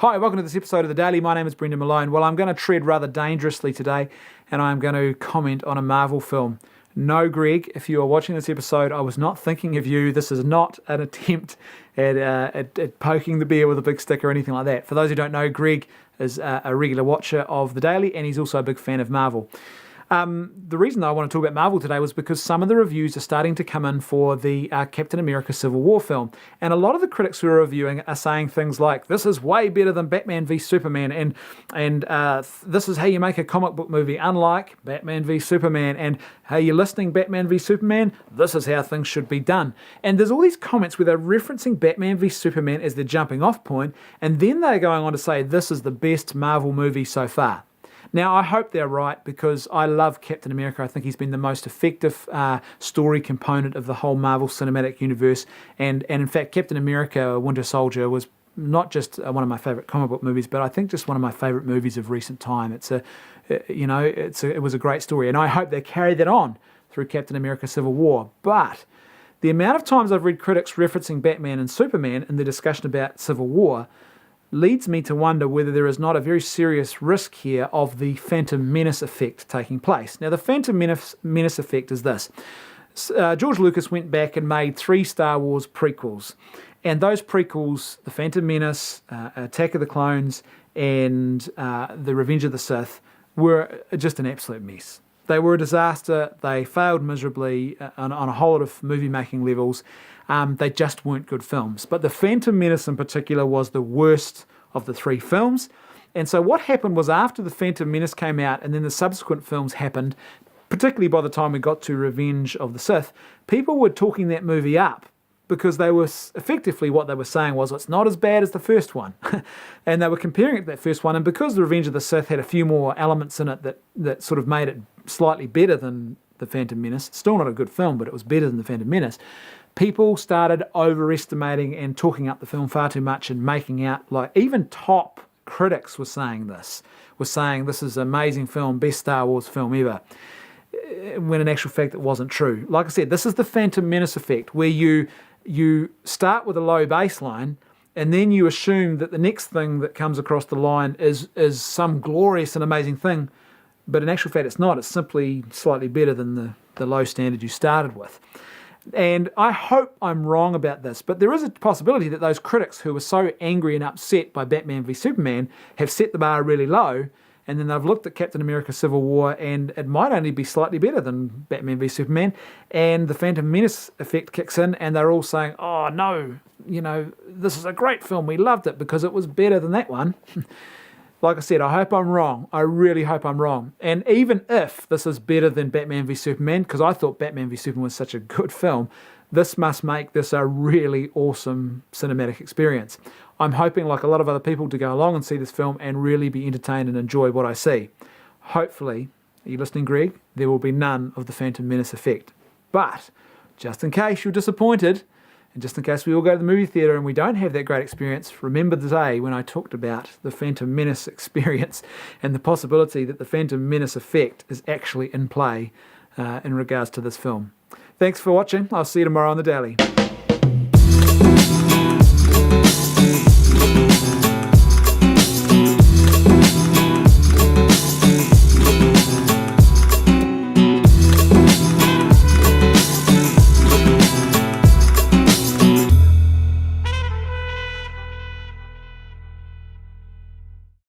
Hi, welcome to this episode of The Daily. My name is Brendan Malone. Well, I'm going to tread rather dangerously today, and I'm going to comment on a Marvel film. No, Greg, if you are watching this episode, I was not thinking of you. This is not an attempt at poking the bear with a big stick or anything like that. For those who don't know, Greg is a regular watcher of The Daily, and he's also a big fan of Marvel. The reason I want to talk about Marvel today was because some of the reviews are starting to come in for the Captain America Civil War film. And a lot of the critics who are reviewing are saying things like, this is way better than Batman v Superman, and this is how you make a comic book movie, unlike Batman v Superman, and hey, you're listening, Batman v Superman, this is how things should be done. And there's all these comments where they're referencing Batman v Superman as their jumping off point, and then they're going on to say, this is the best Marvel movie so far. Now, I hope they're right because I love Captain America. I think he's been the most effective story component of the whole Marvel Cinematic Universe. And in fact, Captain America Winter Soldier was not just one of my favorite comic book movies, but I think just one of my favorite movies of recent time. It was a great story. And I hope they carry that on through Captain America Civil War. But the amount of times I've read critics referencing Batman and Superman in the discussion about Civil War leads me to wonder whether there is not a very serious risk here of the Phantom Menace effect taking place. Now, the Phantom Menace effect is this. George Lucas went back and made 3 Star Wars prequels. And those prequels, The Phantom Menace, Attack of the Clones, and The Revenge of the Sith, were just an absolute mess. They were a disaster. They failed miserably on a whole lot of movie-making levels. They just weren't good films. But The Phantom Menace in particular was the worst of the 3 films. And so what happened was after The Phantom Menace came out and then the subsequent films happened, particularly by the time we got to Revenge of the Sith, people were talking that movie up because they were effectively what they were saying was it's not as bad as the first one. And they were comparing it to that first one. And because The Revenge of the Sith had a few more elements in it that sort of made it slightly better than The Phantom Menace, still not a good film, but it was better than The Phantom Menace, people started overestimating and talking up the film far too much and making out, like, even top critics were saying this is an amazing film, best Star Wars film ever, when in actual fact it wasn't true. Like I said, this is the Phantom Menace effect, where you start with a low baseline and then you assume that the next thing that comes across the line is some glorious and amazing thing, but in actual fact it's not. It's simply slightly better than the low standard you started with. And I hope I'm wrong about this, but there is a possibility that those critics who were so angry and upset by Batman v Superman have set the bar really low, and then they've looked at Captain America Civil War and it might only be slightly better than Batman v Superman, and the Phantom Menace effect kicks in and they're all saying, oh no, this is a great film, we loved it because it was better than that one. Like I said, I hope I'm wrong. I really hope I'm wrong. And even if this is better than Batman v Superman, because I thought Batman v Superman was such a good film, this must make this a really awesome cinematic experience. I'm hoping, like a lot of other people, to go along and see this film and really be entertained and enjoy what I see. Hopefully, are you listening, Greg? There will be none of the Phantom Menace effect. But, just in case you're disappointed, and just in case we all go to the movie theatre and we don't have that great experience, remember the day when I talked about the Phantom Menace experience and the possibility that the Phantom Menace effect is actually in play in regards to this film. Thanks for watching. I'll see you tomorrow on The Daily.